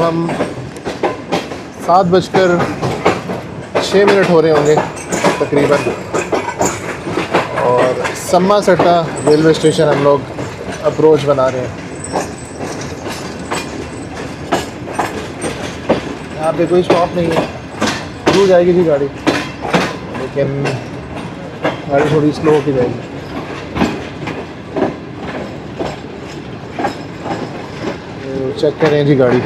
हम 7:06 हो रहे होंगे तकरीबन, और सम्मा सट्टा रेलवे स्टेशन हम लोग अप्रोच बना रहे हैं। यहाँ पे कोई स्टॉप नहीं है, दूर जाएगी जी गाड़ी, लेकिन गाड़ी थोड़ी स्लो होती जाएगी। तो चेक करें जी गाड़ी।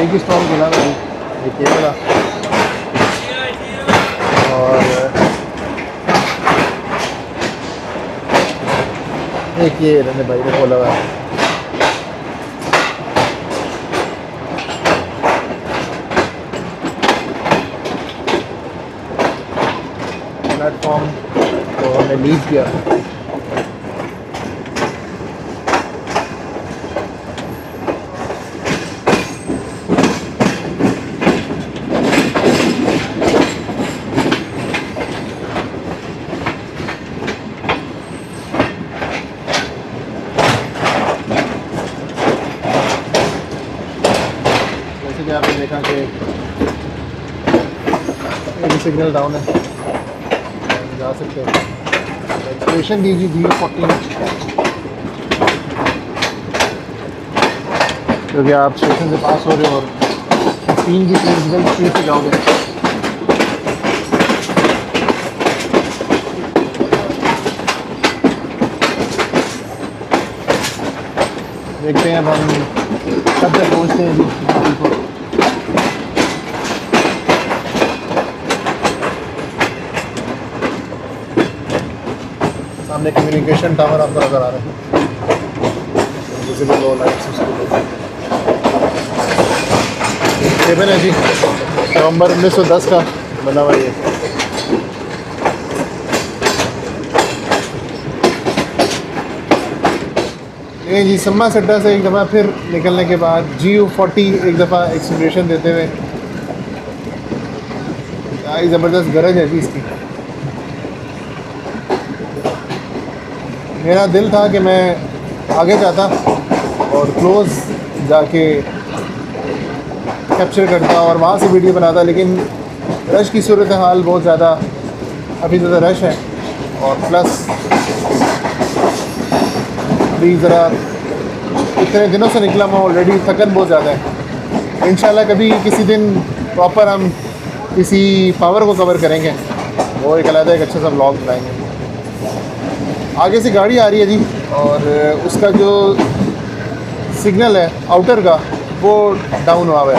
एक ही स्टॉल खुला था एक ये वाला, और एक ये रहने भाई ने खोला हुआ है। प्लेटफॉर्म तो हमने लीज किया। जैसे कि आपने देखा कि एक सिग्नल डाउन है, जा सकते हैं। एक्सप्रेशन दीजिए GU14, क्योंकि आप स्टेशन से पास हो रहे हो और 3 की स्पीड से जाओगे। देखते हैं अब हम कब तक पहुँचते हैं जी। सामने कम्युनिकेशन टावर आपको नज़र आ रहा है, विजिबल लो लाइट्स उसको केबल है जी, नवंबर 1910 का बना हुआ ये। ये जी सम्मा सट्टा से एक दफ़ा फिर निकलने के बाद GU40 एक दफ़ा एक्सीलरेशन देते हुए, क्या ज़बरदस्त गरज है जी इसकी। मेरा दिल था कि मैं आगे जाता और क्लोज़ जाके कैप्चर करता और वहाँ से वीडियो बनाता, लेकिन रश की सूरत हाल बहुत ज़्यादा, अभी ज़्यादा रश है, और प्लस अभी ज़रा इतने दिनों से निकला मैं ऑलरेडी, थकन बहुत ज़्यादा है। इंशाल्लाह कभी किसी दिन प्रॉपर हम किसी पावर को कवर करेंगे, वो एक अलग एक अच्छा सा व्लॉग बनाएंगे। आगे से गाड़ी आ रही है जी, और उसका जो सिग्नल है आउटर का वो डाउन हुआ है,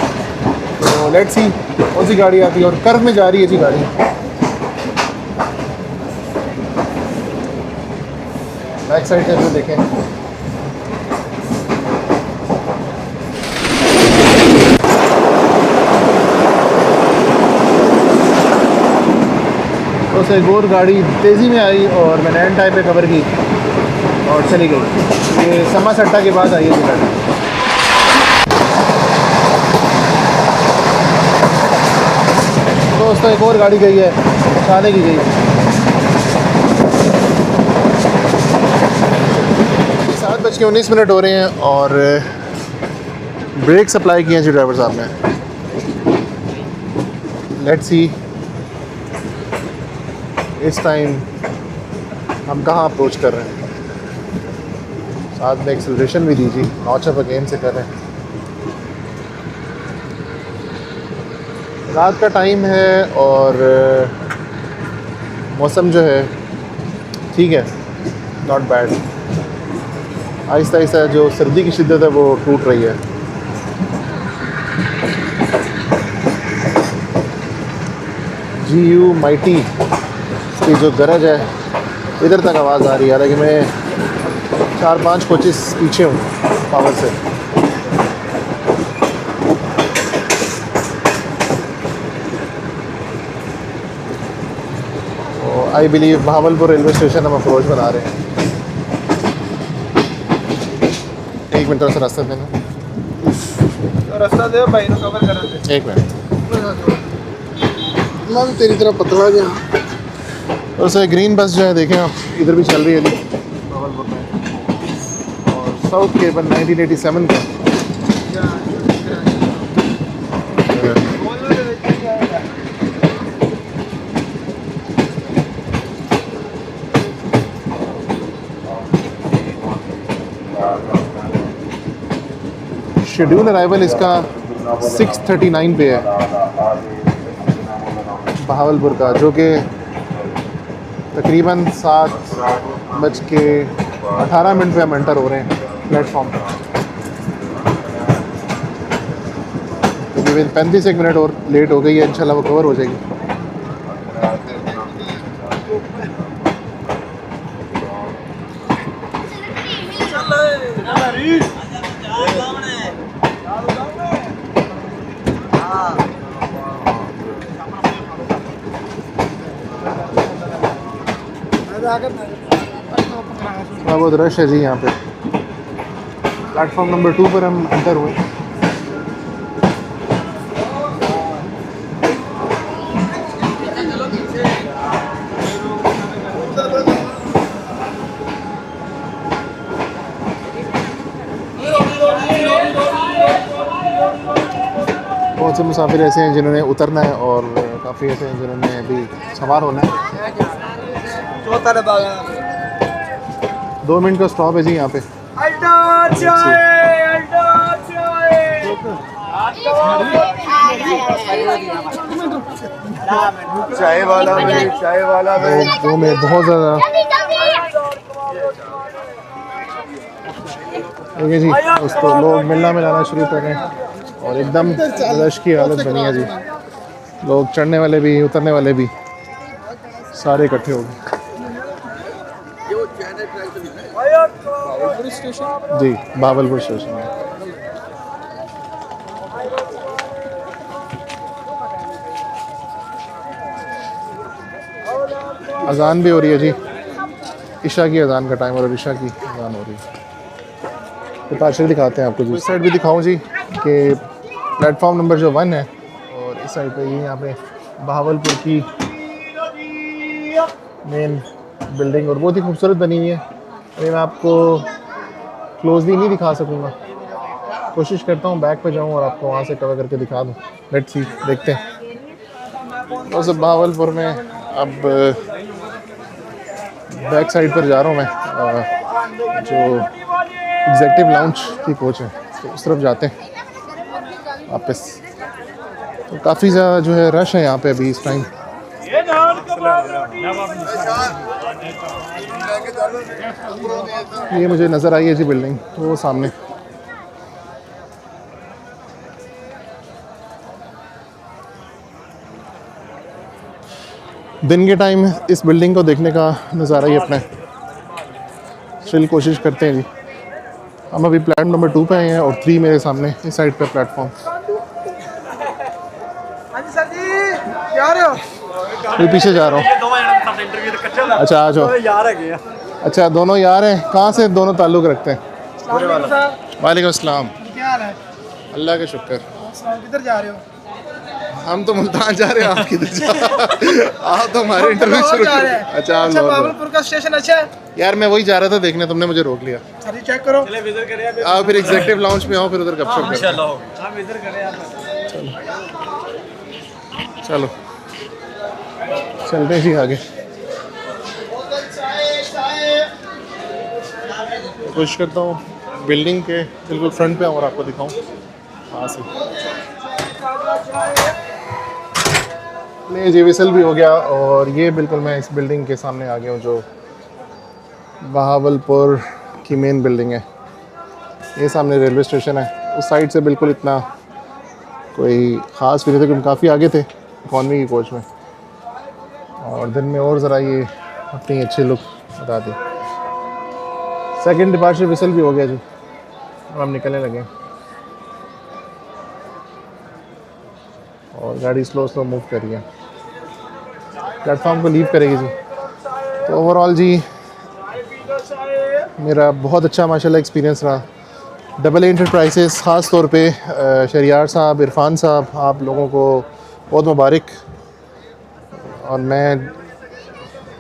तो लेट्स सी कौन सी गाड़ी आती है। और कर्व में जा रही है जी गाड़ी, बैक साइड से जो देखें तो से एक और गाड़ी तेज़ी में आई और मैंने एंड टाइम पे कवर की और चली गई। ये सम्मा सट्टा के बाद आई है जी गाड़ी। दोस्तों एक और गाड़ी गई है, छाने की गई है। 7:19 हो रहे हैं और ब्रेक सप्लाई किए हैं जी ड्राइवर साहब ने। लेट्स सी इस टाइम हम कहाँ अप्रोच कर रहे हैं। साथ में एक्सेलरेशन भी दीजिए, नॉच अप अगेन से कर रहे हैं। रात का टाइम है और मौसम जो है ठीक है, नॉट बैड। आहिस्ता आहिस्ता जो सर्दी की शिद्दत है वो टूट रही है। GU माइटी की जो गरज है इधर तक आवाज़ आ रही है, हालांकि मैं 4-5 कोचेस पीछे हूँ पावर से। I believe Bahawalpur railway station हम अप्रोच बना रहे हैं। एक मिनट थोड़ा सा रास्ता देना, रास्ता दे भाई नो कवर कर दे। एक मिनट। मैं तेरी तरह पतला गया। और सर ग्रीन बस जो है देखें आप, इधर भी चल रही है जी बहावलपुर में, और साउथ केबल 1987 का। शेड्यूल अराइवल इसका 6:39 पे है बहावलपुर का, जो कि तकरीबन 7:18 पे हम एंटर हो रहे हैं प्लेटफॉर्म पर। तकरीबन 35 मिनट और लेट हो गई है, इंशाल्लाह वो कवर हो जाएगी। बहुत रश है जी यहाँ पे। प्लेटफॉर्म नंबर 2 पर हम एंटर हुए। बहुत से मुसाफिर ऐसे हैं जिन्होंने उतरना है, और काफ़ी ऐसे हैं जिन्होंने अभी सवार होना है। 2 मिनट का स्टॉप है जी यहाँ पे। चाय वाला भाई, चाय वाला भाई। 2 मिनट बहुत ज़्यादा। देखिए जी दोस्तों, लोग मिलना मिलाना शुरू कर रहे हैं और एकदम रश की हालत बनी है जी। लोग चढ़ने वाले भी उतरने वाले भी सारे इकट्ठे हो गए जी बहावलपुर स्टेशन में। अजान भी हो रही है जी, इशा की अजान का टाइम और इशा की अजान हो रही है। तो पार्सल दिखाते हैं आपको जी। इस साइड भी दिखाऊं जी कि प्लेटफॉर्म नंबर जो 1 है, और इस साइड पे ये यहाँ पे बहावलपुर की मेन बिल्डिंग, और बहुत ही खूबसूरत बनी हुई है। अभी मैं आपको क्लोजली नहीं दिखा सकूँगा, कोशिश करता हूँ बैक पे जाऊँ और आपको वहाँ से कवर करके दिखा दूँ। लेट्स सी, देखते हैं। बस बहावलपुर में अब बैक साइड पर जा रहा हूँ मैं, जो एग्जेक्टिव लाउंज की कोच है, तो उस तरफ जाते हैं वापस। तो काफ़ी ज़्यादा जो है रश है यहाँ पे अभी इस टाइम। ये मुझे नज़र आई है जी बिल्डिंग, तो वो सामने। दिन के टाइम इस बिल्डिंग को देखने का नज़ारा ही अपना है। चल कोशिश करते हैं जी। हम अभी प्लेटफॉर्म नंबर 2 पे आए हैं और 3 मेरे सामने इस साइड पे प्लेटफॉर्म। कोई पीछे जा रहा हूँ। अच्छा आ जाओ। अच्छा दोनों यार हैं। कहाँ से दोनों ताल्लुक़ रखते हैं? वालेकुम अस्सलाम। क्या हाल है? अल्लाह का शुक्र। किधर जा रहे हो? हम तो मुल्तान जा रहे हैं, आप किधर जा आप तो हमारे इंटरव्यू शुरू कर। अच्छा आप बहावलपुर का स्टेशन अच्छा है यार, मैं वही जा रहा था देखने, तुमने मुझे रोक लिया। अरे चेक करो। आओ फिर एग्जेक्टिव लाउंज में आओ, फिर उधर गपशप करें। चलो चलते हैं जी आगे। कोशिश करता हूँ बिल्डिंग के बिल्कुल फ्रंट पे और आपको दिखाऊं वहाँ से। नहीं जी, विसल भी हो गया और ये बिल्कुल मैं इस बिल्डिंग के सामने आ गया हूँ, जो बहावलपुर की मेन बिल्डिंग है। ये सामने रेलवे स्टेशन है। उस साइड से बिल्कुल इतना कोई ख़ास भी नहीं था क्योंकि काफ़ी आगे थे इकॉनमी की कोच में, और दिन में और ज़रा ये अपनी अच्छी लुक बता दी। सेकंड डिपार्चर विसल भी हो गया जी, अब हम निकलने लगे और गाड़ी स्लो स्लो मूव कर रही है, प्लेटफॉर्म को लीव करेगी जी। तो ओवरऑल जी मेरा बहुत अच्छा माशाल्लाह एक्सपीरियंस रहा। डबल एंटरप्राइजेस ख़ास तौर पे शरियार साहब, इरफान साहब, आप लोगों को बहुत मुबारक। और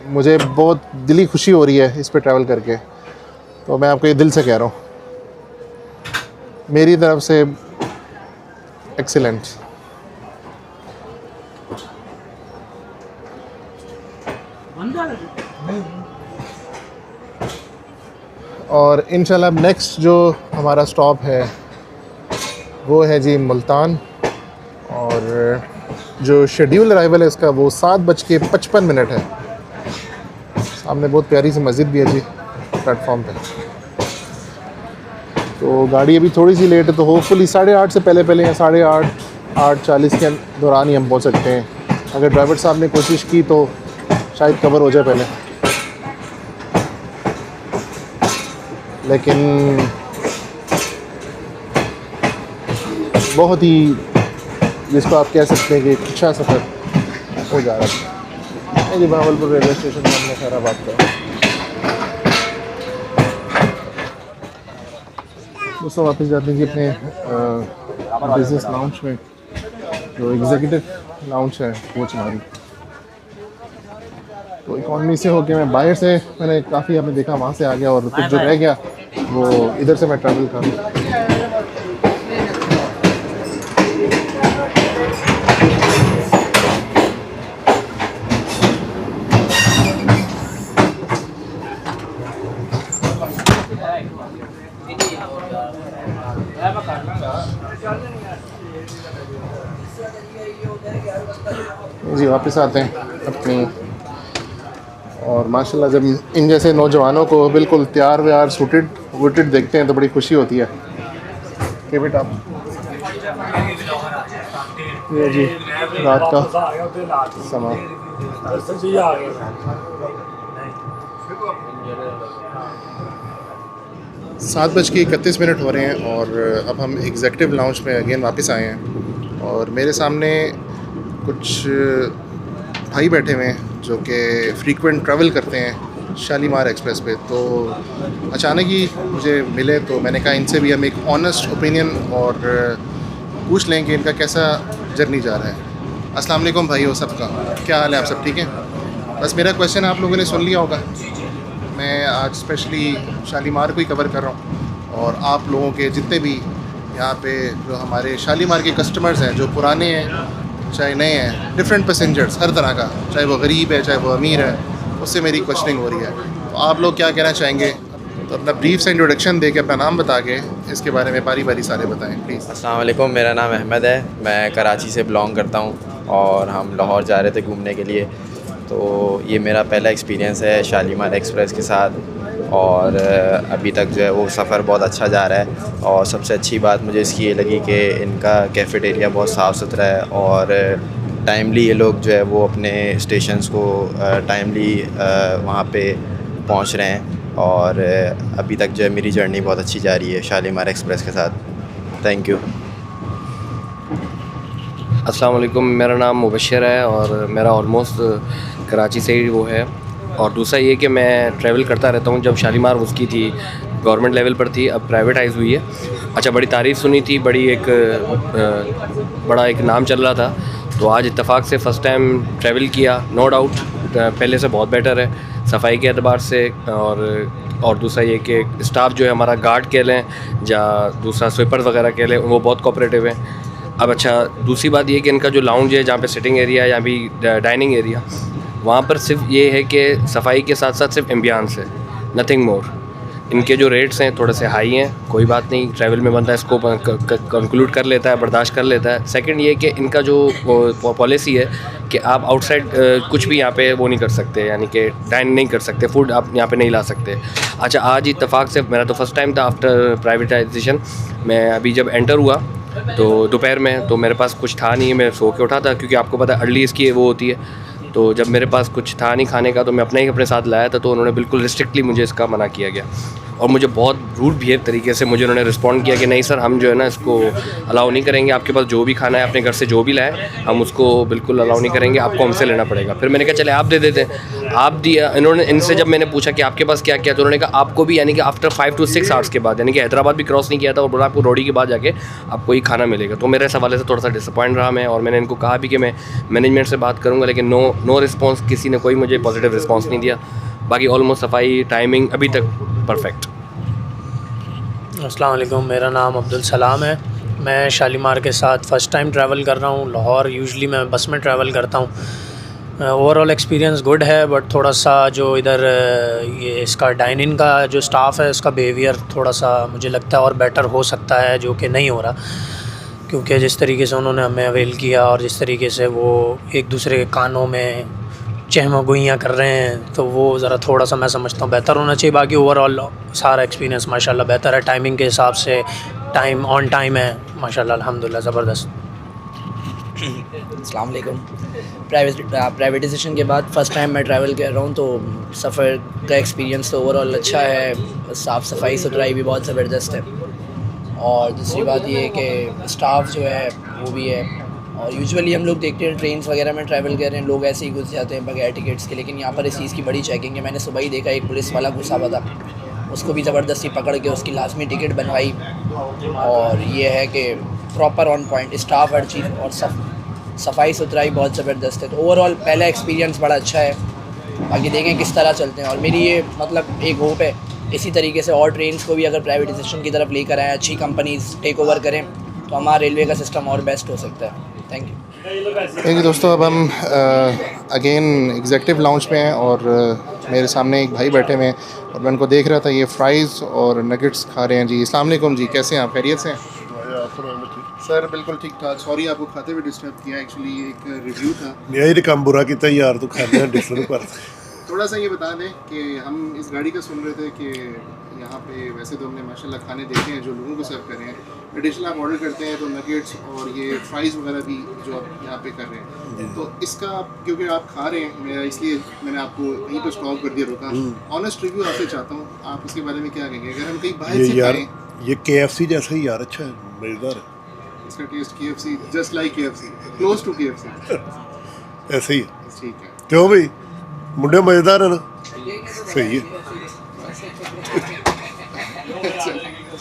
मुझे बहुत दिली खुशी हो रही है इस पे ट्रैवल करके, तो मैं आपको ये दिल से कह रहा हूँ, मेरी तरफ से एक्सीलेंट। और इंशाल्लाह नेक्स्ट जो हमारा स्टॉप है वो है जी मुल्तान, और जो शेड्यूल अराइवल है इसका वो 7:55 है। सामने बहुत प्यारी सी मस्जिद भी है जी प्लेटफॉर्म पे। तो गाड़ी अभी थोड़ी सी लेट है, तो होपफुली 8:30 से पहले या 8:30 8:40 के दौरान ही हम पहुंच सकते हैं। अगर ड्राइवर साहब ने कोशिश की तो शायद कवर हो जाए पहले, लेकिन बहुत ही जिसको आप कह सकते हैं कि अच्छा सफ़र हो जा रहा है। जी भावलपुर रेलवे स्टेशन में हमने सारा बात करा। दोस्तों वापस जाते हैं कि अपने बिजनेस लाउंज में, जो एग्जीक्यूटिव लाउंज है कोच हमारी। तो इकॉनमी से होके मैं बाहर से मैंने काफ़ी आपने देखा वहाँ से आ गया, और कुछ जो रह गया वो इधर से मैं ट्रैवल कर रहा हूँ। जी वापस आते हैं अपनी, और माशाल्लाह जब इन जैसे नौजवानों को बिल्कुल तैयार व्यार सूटेड वूटेड देखते हैं तो बड़ी खुशी होती है कि बेटा ये जी रात का समा 7:31 हो रहे हैं, और अब हम एग्जीक्यूटिव लाउंज में अगेन वापस आए हैं। और मेरे सामने कुछ भाई बैठे हुए हैं जो कि फ्रीक्वेंट ट्रैवल करते हैं शालीमार एक्सप्रेस पे। तो अचानक ही मुझे मिले, तो मैंने कहा इनसे भी हम एक ऑनेस्ट ओपिनियन और पूछ लें कि इनका कैसा जर्नी जा रहा है। अस्सलाम वालेकुम भाइयों सबका, क्या हाल है? आप सब ठीक हैं? बस मेरा क्वेश्चन आप लोगों ने सुन लिया होगा। मैं आज स्पेशली शालीमार को ही कवर कर रहा हूँ, और आप लोगों के जितने भी यहाँ पे जो हमारे शालीमार के कस्टमर्स हैं, जो पुराने हैं चाहे नए हैं, डिफरेंट पैसेंजर्स हर तरह का, चाहे वो गरीब है चाहे वो अमीर है, उससे मेरी क्वेश्चनिंग हो रही है। तो आप लोग क्या कहना चाहेंगे? तो अपना ब्रीफ से इंट्रोडक्शन दे के अपना नाम बता के इसके बारे में बारी बारी सारे बताएं प्लीज़। अस्सलाम वालेकुम, मेरा नाम अहमद है, मैं कराची से बिलोंग करता हूँ और हम लाहौर जा रहे थे घूमने के लिए। तो ये मेरा पहला एक्सपीरियंस है शालीमार एक्सप्रेस के साथ, और अभी तक जो है वो सफ़र बहुत अच्छा जा रहा है। और सबसे अच्छी बात मुझे इसकी ये लगी कि इनका कैफ़ेटेरिया बहुत साफ़ सुथरा है, और टाइमली ये लोग जो है वो अपने स्टेशंस को टाइमली वहाँ पे पहुँच रहे हैं। और अभी तक जो है मेरी जर्नी बहुत अच्छी जा रही है शालीमार एक्सप्रेस के साथ। Thank you. अस्सलाम वालेकुम, मेरा नाम मुबशर है और मेरा ऑलमोस्ट कराची से ही वो है। और दूसरा ये कि मैं ट्रैवल करता रहता हूँ। जब शालीमार उसकी थी गवर्नमेंट लेवल पर थी, अब प्राइवेटाइज़ हुई है। अच्छा, बड़ी तारीफ़ सुनी थी, बड़ा एक नाम चल रहा था, तो आज इत्तेफाक से फ़र्स्ट टाइम ट्रैवल किया। नो डाउट पहले से बहुत बेटर है सफाई के एतबार से, और दूसरा ये कि स्टाफ जो है हमारा, गार्ड कह लें या दूसरा स्वीपर वगैरह कह लें, वो बहुत कोऑपरेटिव है। अब अच्छा, दूसरी बात ये कि इनका जो लाउंज है, जहाँ पे सिटिंग एरिया या भी डाइनिंग एरिया, वहाँ पर सिर्फ ये है कि सफाई के साथ साथ सिर्फ एम्बियंस है, नथिंग मोर। इनके जो रेट्स हैं थोड़े से हाई हैं, कोई बात नहीं, ट्रैवल में बंदा इसको कंक्लूड कर लेता है, बर्दाश्त कर लेता है। सेकंड ये कि इनका जो पॉलिसी है कि आप आउटसाइड कुछ भी यहाँ पे वो नहीं कर सकते, यानी कि डाइन नहीं कर सकते, फूड आप यहाँ पे नहीं ला सकते। अच्छा, आज इत्तेफाक से मेरा तो फर्स्ट टाइम था आफ्टर प्राइवेटाइजेशन। मैं अभी जब एंटर हुआ तो दोपहर में, तो मेरे पास कुछ था नहीं, मैं सो के उठा था, क्योंकि आपको पता है अर्ली इसकी वो होती है। तो जब मेरे पास कुछ था नहीं खाने का तो मैं अपने साथ लाया था, तो उन्होंने बिल्कुल रिस्ट्रिक्टली मुझे इसका मना किया गया और मुझे बहुत रूड बिहेव तरीके से मुझे उन्होंने रिस्पॉन्ड किया कि नहीं सर, हम जो है ना इसको अलाउ नहीं करेंगे, आपके पास जो भी खाना है अपने घर से जो भी लाए हम उसको बिल्कुल अलाउ नहीं करेंगे, आपको हमसे लेना पड़ेगा। फिर मैंने कहा चले आप दे देते हैं, आप दिया। इन्होंने इनसे जब मैंने पूछा कि आपके पास क्या क्या, तो उन्होंने कहा आपको भी, यानी कि आफ्टर 5 to 6 आवर्स के बाद, यानी कि हैदराबाद भी क्रॉस नहीं किया था और बोला आपको रोडी के बाद जाके आपको ये खाना मिलेगा। तो मेरे इस हवाले से थोड़ा सा डिसअपॉइंट रहा मैं, और मैंने इनको कहा भी कि मैं मैनेजमेंट से बात करूँगा, लेकिन नो रिस्पॉन्स, किसी ने कोई मुझे पॉजिटिव रिस्पॉन्स नहीं दिया। बाकी ऑलमोस्ट सफाई टाइमिंग अभी तक परफेक्ट। अस्सलाम वालेकुम, मेरा नाम अब्दुल सलाम है। मैं शालीमार के साथ फ़र्स्ट टाइम ट्रैवल कर रहा हूँ लाहौर। यूजुअली मैं बस में ट्रैवल करता हूँ। ओवरऑल एक्सपीरियंस गुड है, बट थोड़ा सा जो इधर ये इसका डाइन इन का जो स्टाफ़ है उसका बिहेवियर थोड़ा सा मुझे लगता है और बेटर हो सकता है, जो कि नहीं हो रहा, क्योंकि जिस तरीके से उन्होंने हमें अवेल किया और जिस तरीके से वो एक दूसरे के कानों में चहमगोइयाँ कर रहे हैं, तो वो ज़रा थोड़ा सा मैं समझता हूँ बेहतर होना चाहिए। बाकी ओवरऑल सारा एक्सपीरियंस माशाल्लाह बेहतर है। टाइमिंग के हिसाब से टाइम ऑन टाइम है माशाल्लाह, अल्हम्दुलिल्लाह ज़बरदस्त। अस्सलाम वालेकुम। प्राइवेटाइजेशन के बाद फ़र्स्ट टाइम मैं ट्रैवल कर रहा हूँ, तो सफ़र का एक्सपीरियंस तो ओवरऑल अच्छा है। साफ़ सफाई सुथराई भी बहुत ज़बरदस्त है, और दूसरी बात ये है कि स्टाफ जो है वो भी है। और यूजुअली हम लोग देखते हैं ट्रेन्स वगैरह में ट्रैवल कर रहे हैं, लोग ऐसे ही घुस जाते हैं बगैर टिकट्स के, लेकिन यहाँ पर इस चीज़ की बड़ी चेकिंग है। मैंने सुबह ही देखा एक पुलिस वाला घुसा हुआ था, उसको भी ज़बरदस्ती पकड़ के उसकी लाजमी टिकट बनवाई। और ये है कि प्रॉपर ऑन पॉइंट स्टाफ हर चीज़, और सफाई सुथराई बहुत ज़बरदस्त है। तो ओवरऑल पहला एक्सपीरियंस बड़ा अच्छा है। बाकी देखें किस तरह चलते हैं, और मेरी ये मतलब एक होप है इसी तरीके से और ट्रेन्स को भी अगर प्राइवेटाइजेशन की तरफ लेकर आएँ, अच्छी कंपनीज टेक ओवर करें, तो हमारा रेलवे का सिस्टम और बेस्ट हो सकता है। थैंक यू दोस्तों, अब हम अगेन एग्जेक्टिव लाउंज में हैं और मेरे सामने एक भाई बैठे हुए हैं और मैं उनको देख रहा था, ये फ्राइज़ और नगेट्स खा रहे हैं जी। अस्सलाम वालेकुम जी, कैसे हैं आप? खैरियत से हैं सर? बिल्कुल ठीक ठाक। सॉरी आपको खाते हुए डिस्टर्ब किया, एक्चुअली एक रिव्यू था। यही काम बुरा किया यार, तो खाते डिस्टर्ब कर। थोड़ा सा ये बता दें कि हम इस गाड़ी का सुन रहे थे कि यहाँ पे वैसे तो हमने माशाल्लाह खाने देखे हैं जो लोगों को सर्व कर रहे हैं, एडिशनल आप ऑर्डर करते हैं तो नगेट्स और ये फ्राइज़ वगैरह भी जो आप यहाँ पे कर रहे हैं, तो इसका क्योंकि आप खा रहे हैं, मैं इसलिए मैंने आपको यहीं पर स्टॉप कर दिया, रुका। ऑनेस्ट रिव्यू आपसे चाहता हूँ, आप इसके बारे में क्या कहेंगे? अगर हम कहीं बाहर से यार ये KFC जैसा ही यार, अच्छा है, मज़ेदार है इसका taste. KFC just like KFC, close to KFC ऐसे ही है। ठीक है, क्यों भाई मुंडे मज़ेदार है ना? सही है,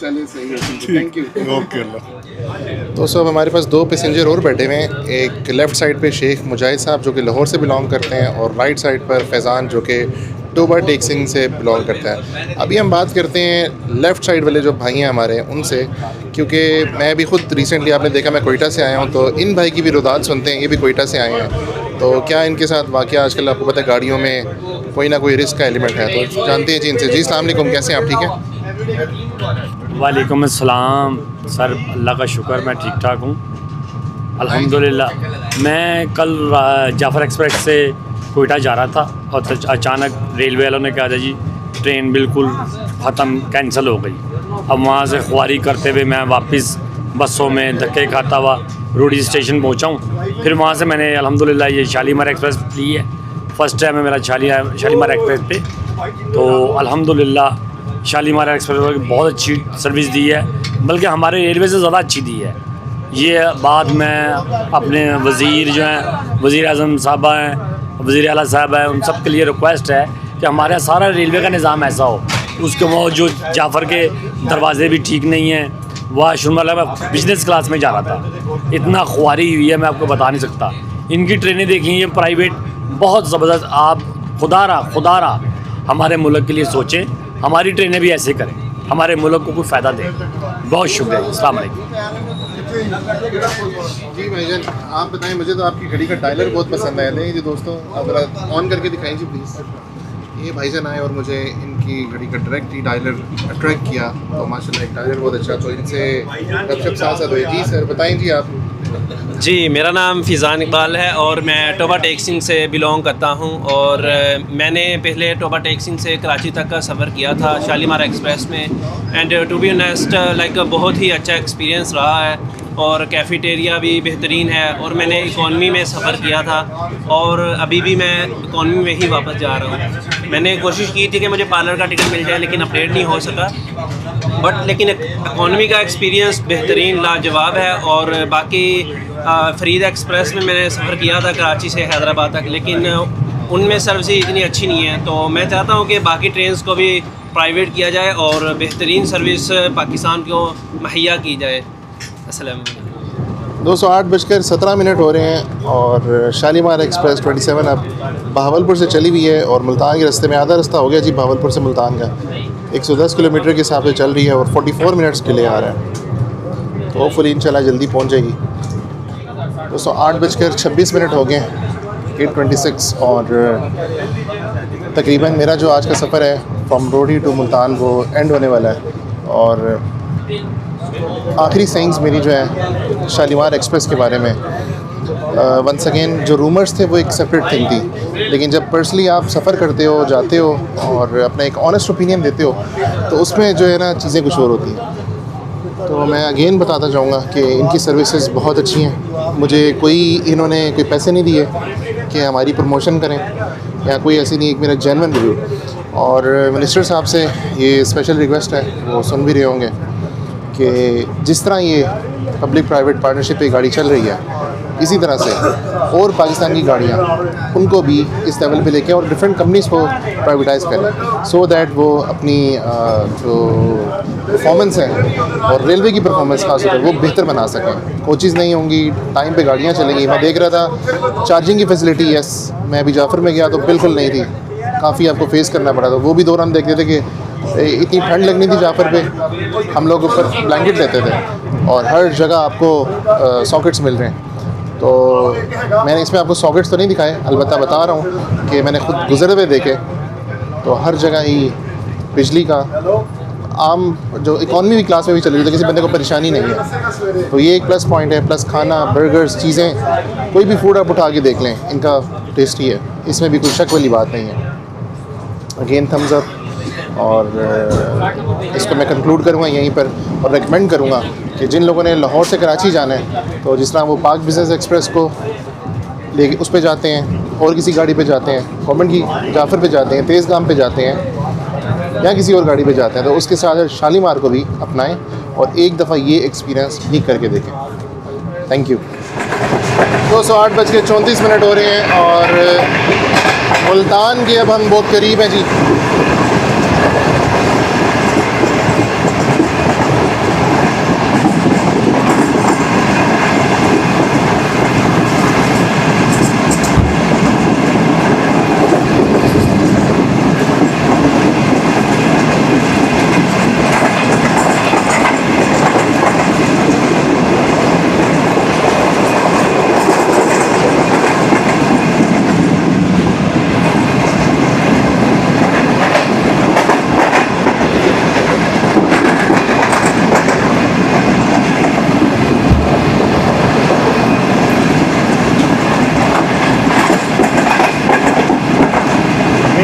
चलिए सही है, थैंक यू, ओके अल्लाह। तो सब हमारे पास दो पैसेंजर और बैठे हुए हैं। एक लेफ़्ट साइड पे शेख मुजाहिद साहब जो कि लाहौर से बिलोंग करते हैं, और राइट साइड पर फैज़ान जो कि टोबा टेक्सिंग से बिलोंग करता है। अभी हम बात करते हैं लेफ़्ट साइड वाले जो भाई हैं हमारे उनसे, क्योंकि मैं भी ख़ुद रिसेंटली आपने देखा मैं कोयटा से आया हूँ, तो इन भाई की भी रुदात सुनते हैं, ये भी कोयटा से आए हैं। तो क्या इनके साथ वाक़या आजकल आपको पता है गाड़ियों में कोई ना कोई रिस्क का एलिमेंट है, तो जानते हैं जी इनसे। जी अस्सलाम वालेकुम, कैसे हैं आप? ठीक है, वालेकुम अस्सलाम सर, अल्लाह का शुक्र मैं ठीक ठाक हूँ अल्हम्दुलिल्लाह। मैं कल जाफ़र एक्सप्रेस से कोयटा जा रहा था और अचानक रेलवे वालों ने कहा था जी ट्रेन बिल्कुल ख़त्म, कैंसिल हो गई। अब वहाँ से ख्वारी करते हुए मैं वापस बसों में धक्के खाता हुआ रोडी स्टेशन पहुँचा हूँ। फिर वहाँ से मैंने अल्हम्दुलिल्लाह ये शालीमार एक्सप्रेस ली है। फ़र्स्ट टाइम है मेरा शालीमार एक्सप्रेस पे, तो अल्हम्दुलिल्लाह शालीमार एक्सप्रेस बहुत अच्छी सर्विस दी है, बल्कि हमारे रेलवे से ज़्यादा अच्छी दी है। ये बात मैं अपने वज़ीर जो हैं, वज़ीर आज़म साहबा हैं, वज़ीर आला साहब हैं, उन सब के लिए रिक्वेस्ट है कि हमारे सारा रेलवे का निज़ाम ऐसा हो। उसके वो जो जाफ़र के दरवाज़े भी ठीक नहीं हैं, वाशरूम वाला मैं बिजनेस क्लास में जा रहा था, इतना ख्वारी हुई है मैं आपको बता नहीं सकता। इनकी ट्रेनें देखी, ये प्राइवेट बहुत ज़बरदस्त। आप खुदारा हमारे मुल्क के लिए सोचें, हमारी ट्रेनें भी ऐसे करें, हमारे मुल्क को कोई फ़ायदा दें। बहुत शुक्रिया, अस्सलाम वालेकुम। जी भाईजान आप बताएं, मुझे तो आपकी घड़ी का डायलर बहुत पसंद आया। नहीं जी दोस्तों, आप ज़रा ऑन करके दिखाएं जी प्लीज़। ये भाईजान आए और मुझे इनकी घड़ी का डायरेक्ट ही डायलर अट्रैक्ट किया, तो माशाल्लाह एक डायलर बहुत अच्छा, तो इनसे गपशप साथ साथ हुई। जी सर बताएं जी आप। जी, मेरा नाम फ़िज़ान इकबाल है और मैं टोबा टेक्सिंग से बिलोंग करता हूं और मैंने पहले टोबा टेक्सिंग से कराची तक का सफ़र किया था शालीमार एक्सप्रेस में and to be honest like बहुत ही अच्छा एक्सपीरियंस रहा है और कैफ़ेटेरिया भी बेहतरीन है और मैंने इकॉनमी में सफ़र किया था और अभी भी मैं इकॉनमी में ही वापस जा रहा हूँ। मैंने कोशिश की थी कि मुझे पार्लर का टिकट मिल जाए लेकिन अपडेट नहीं हो सका, बट लेकिन इकॉनमी का एक्सपीरियंस बेहतरीन लाजवाब है। और बाकी फरीद एक्सप्रेस में मैंने सफ़र किया था कराची से हैदराबाद तक, लेकिन उनमें सर्विस इतनी अच्छी नहीं है, तो मैं चाहता हूँ कि बाकी ट्रेन्स को भी प्राइवेट किया जाए और बेहतरीन सर्विस पाकिस्तान को मुहैया की जाए। अस्सलाम वालेकुम। 2:08:17 हो रहे हैं और शालीमार एक्सप्रेस 27 अब बहावलपुर से चली हुई है और मुल्तान के रास्ते में आधा रास्ता हो गया जी बहावलपुर से मुल्तान का 110 किलोमीटर के हिसाब से चल रही है और 44 मिनट्स के लिए आ रहा है, तो होपफुली इंशाल्लाह जल्दी पहुंच जाएगी। 2:08:26 हो गए हैं 8:26 और तकरीबन मेरा जो आज का सफ़र है फ्रॉम रोडी टू मुल्तान वो एंड होने वाला है और आखिरी सेइंग्स मेरी जो है शालीमार एक्सप्रेस के बारे में वंस अगेन जो रूमर्स थे वो एक सेपरेट थिंग थी, लेकिन जब पर्सनली आप सफ़र करते हो जाते हो और अपना एक ऑनेस्ट ओपिनियन देते हो तो उसमें जो है ना चीज़ें कुछ और होती हैं। तो मैं अगेन बताता जाऊँगा कि इनकी सर्विसेज बहुत अच्छी हैं। मुझे इन्होंने कोई पैसे नहीं दिए कि हमारी प्रमोशन करें या कोई ऐसी नहीं, एक मेरा जेन्युइन रिव्यू। और मिनिस्टर साहब से ये स्पेशल रिक्वेस्ट है, वो सुन भी रहे होंगे कि जिस तरह ये पब्लिक प्राइवेट पार्टनरशिप पे गाड़ी चल रही है इसी तरह से और पाकिस्तान की गाड़ियाँ उनको भी इस लेवल पे लेके और डिफरेंट कंपनीज़ को प्राइवेटाइज़ करें सो दैट वो अपनी जो परफॉर्मेंस है और रेलवे की परफॉर्मेंस खास तौर पर वो बेहतर बना सकें। कोचेज़ नहीं होंगी, टाइम पे गाड़ियाँ चलेंगी। मैं देख रहा था चार्जिंग की फैसिलिटी, यस मैं अभी जाफर में गया तो बिल्कुल नहीं थी, काफ़ी आपको फेस करना पड़ा था। वो भी दौरान देखते थे कि इतनी ठंड लगनी थी जाफर पे, हम लोग ऊपर ब्लैंकेट लेते थे और हर जगह आपको सॉकेट्स मिल रहे हैं। तो मैंने इसमें आपको सॉकेट्स तो नहीं दिखाए, अलबत्ता बता रहा हूँ कि मैंने खुद गुजरते हुए देखे तो हर जगह ही बिजली का आम जो इकॉनमी की क्लास में भी चल रही है तो किसी बंदे को परेशानी नहीं है, तो ये एक प्लस पॉइंट है। प्लस खाना, बर्गर्स, चीज़ें, कोई भी फूड आप उठा के देख लें इनका टेस्टी है, इसमें भी कोई शक वाली बात नहीं है। Again thumbs up. और इसको मैं कंक्लूड करूँगा यहीं पर और रेकमेंड करूँगा कि जिन लोगों ने लाहौर से कराची जाना है तो जिस तरह वो पाक बिज़नेस एक्सप्रेस को लेके उस पर जाते हैं और किसी गाड़ी पे जाते हैं, गवर्नमेंट की जाफर पे जाते हैं, तेज़ गाम पे जाते हैं या किसी और गाड़ी पे जाते हैं, तो उसके साथ शालीमार को भी अपनाएं और एक दफ़ा ये एक्सपीरियंस भी करके देखें। Thank you. 2:08:34 हो रहे हैं और मुल्तान के अब हम बहुत करीब हैं जी।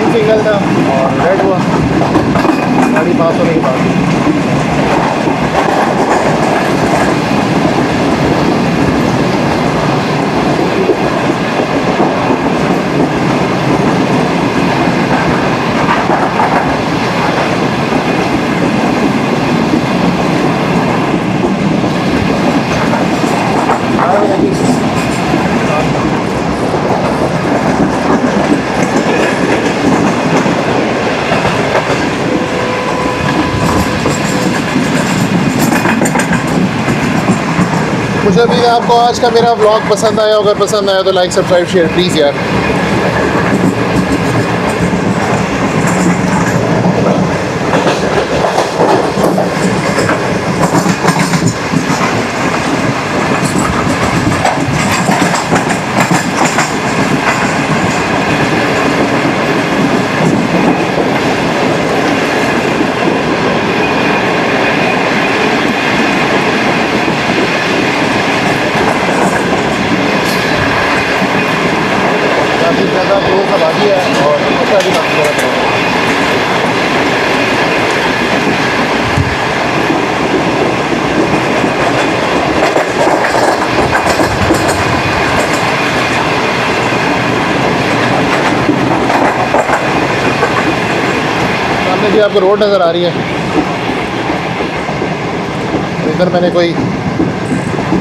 सिग्नल था और रेड हुआ, गाड़ी पास होने के बाद मुझे भी आपको आज का मेरा व्लॉग पसंद आया, अगर पसंद आया तो लाइक, सब्सक्राइब, शेयर प्लीज़ यार। पीछे आपको रोड नज़र आ रही है, इधर मैंने कोई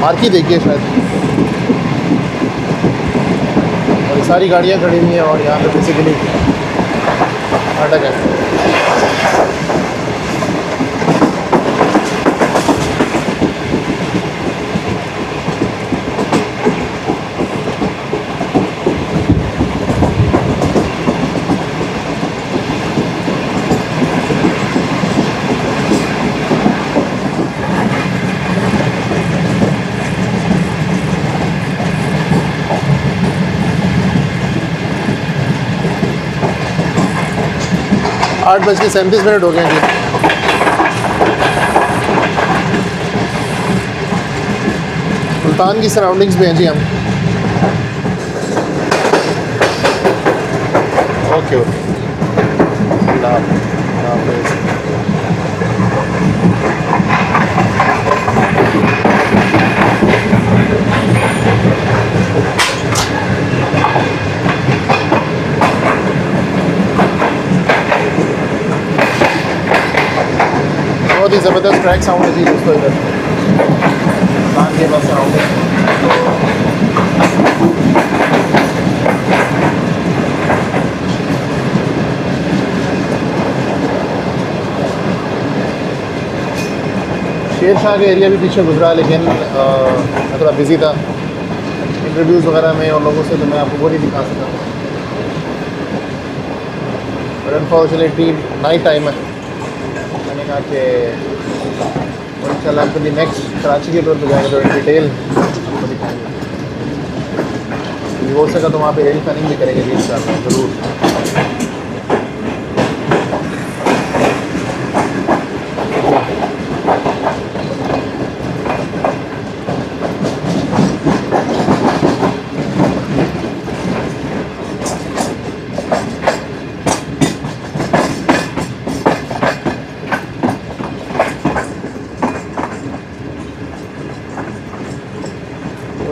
मार्की देखी है शायद, और ये सारी गाड़ियाँ खड़ी हुई हैं और यहाँ पे बेसिकली नाटक है। 8:37 हो गए हैं जी। मुल्तान की सराउंडिंग्स में हैं जी हम। ओके ओके, अल्लाह हाफ़िज़। बहुत ही ज़बरदस्त ट्रैक साउंड है जी दोस्तों, इधर कान के पास साउंड है। शेर शाह का एरिया भी पीछे गुजरा, लेकिन मैं थोड़ा बिज़ी था इंटरव्यूज़ वगैरह में और लोगों से, तो मैं आपको वो नहीं दिखा सका। और अनफॉर्चुनेटली नाइट टाइम है, मैंने कहा कि इंशाल्लाह कभी नेक्स्ट कराची के टूर पर जाएंगे तो डिटेल आपको दिखाएंगे। हो सका तो वहाँ पे एयर फैनिंग भी करेंगे जी इंशाल्लाह ज़रूर।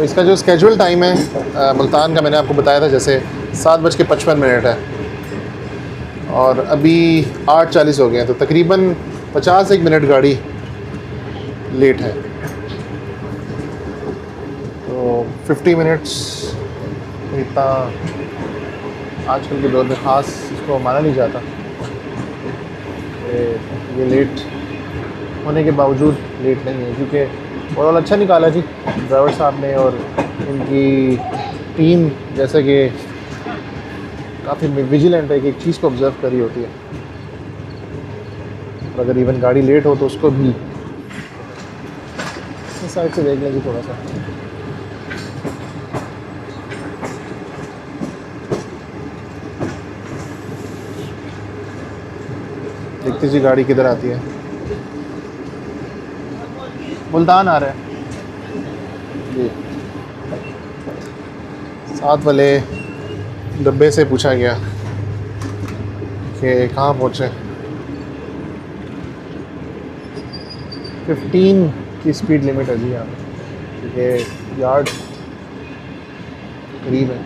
इसका जो स्केजुअल टाइम है मुल्तान का, मैंने आपको बताया था जैसे 7:55 है और अभी 8:40 हो गए हैं, तो तकरीबन 51 मिनट गाड़ी लेट है। तो 50 मिनट्स इतना आजकल के दौर में ख़ास इसको माना नहीं जाता। ये लेट होने के बावजूद लेट नहीं है, क्योंकि ओवरऑल अच्छा निकाला जी ड्राइवर साहब ने और इनकी टीम, जैसे कि काफ़ी विजिलेंट है कि एक चीज़ को ऑब्ज़र्व करी होती है, और अगर इवन गाड़ी लेट हो तो उसको भी इस साइड से देख लें जी थोड़ा सा। देखते जी गाड़ी किधर आती है। मुल्तान आ रहा है जी। साथ वाले डब्बे से पूछा गया कि कहाँ पहुँचे। 15 की स्पीड लिमिट है जी यहाँ पे, क्योंकि यार्ड करीब है।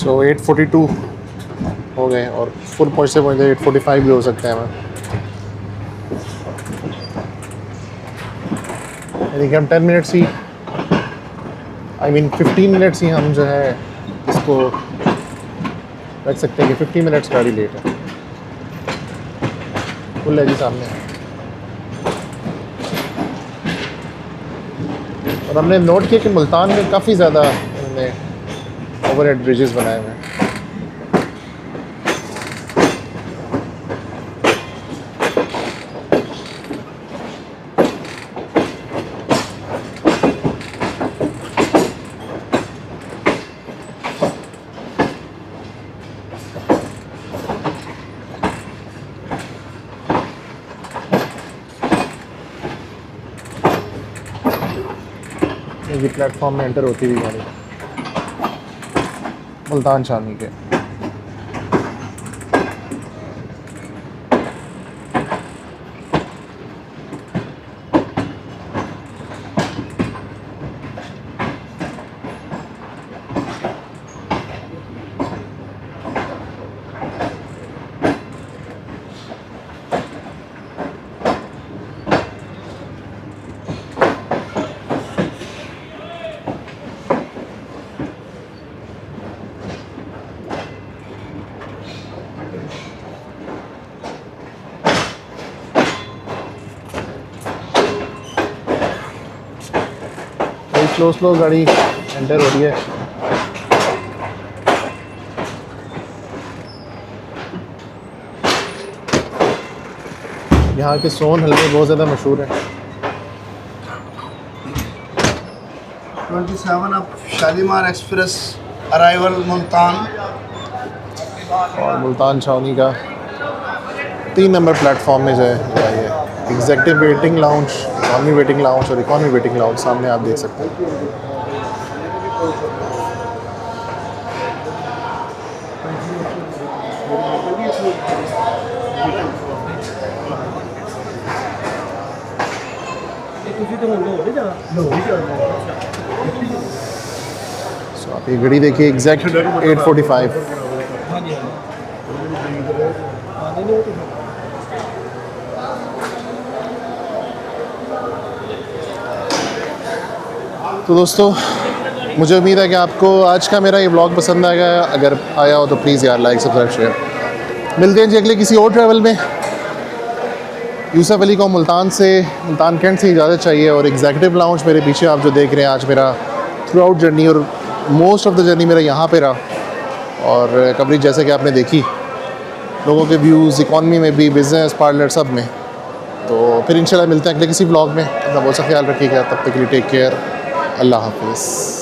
तो 8:42 हो गए और फुल पहुँच से पहुँचे 8:45 भी हो सकता है। यानी कि हम 10 मिनट्स ही, I mean 15 मिनट्स ही हम जो है इसको रख सकते हैं कि 50 मिनट्स गाड़ी लेट है। फुल है जी सामने। और हमने नोट किया कि मुल्तान में काफ़ी ज़्यादा उन्होंने ओवरहेड ब्रिजेस बनाए हुए हैं। ये प्लेटफॉर्म में एंटर होती हुई गाड़ी मुल्तान शामी के। स्लो गाड़ी एंटर हो रही है। यहाँ के सोन हलवे बहुत ज़्यादा मशहूर है। 27 अब शालीमार एक्सप्रेस अराइवल मुल्तान। और मुल्तान छावनी का 3 नंबर प्लेटफॉर्म में जो है executive waiting lounge, economy waiting lounge और इकॉनमी वेटिंग लाउंज सामने आप देख सकते हैं। सो आप ये घड़ी देखिए एग्जैक्ट 8:45। तो दोस्तों मुझे उम्मीद है कि आपको आज का मेरा ये व्लॉग पसंद आएगा। अगर आया हो तो प्लीज़ यार लाइक सब्सक्राइब शेयर। मिलते हैं जी अगले किसी और ट्रैवल में। यूसुफ अली को मुल्तान कैंट से इजाज़त चाहिए। और एग्जीक्यूटिव लाउंज मेरे पीछे आप जो देख रहे हैं, आज मेरा थ्रू आउट जर्नी और मोस्ट ऑफ द जर्नी मेरा यहाँ पे रहा। और कवरेज जैसे कि आपने देखी, लोगों के व्यूज़ इकॉनमी में भी, बिज़नेस, पार्लर, सब में। तो फिर इंशाल्लाह मिलते हैं अगले किसी व्लॉग में। अपना बहुत सा ख्याल रखिएगा। तब तक के लिए टेक केयर। अल्लाह हाफ़िज़।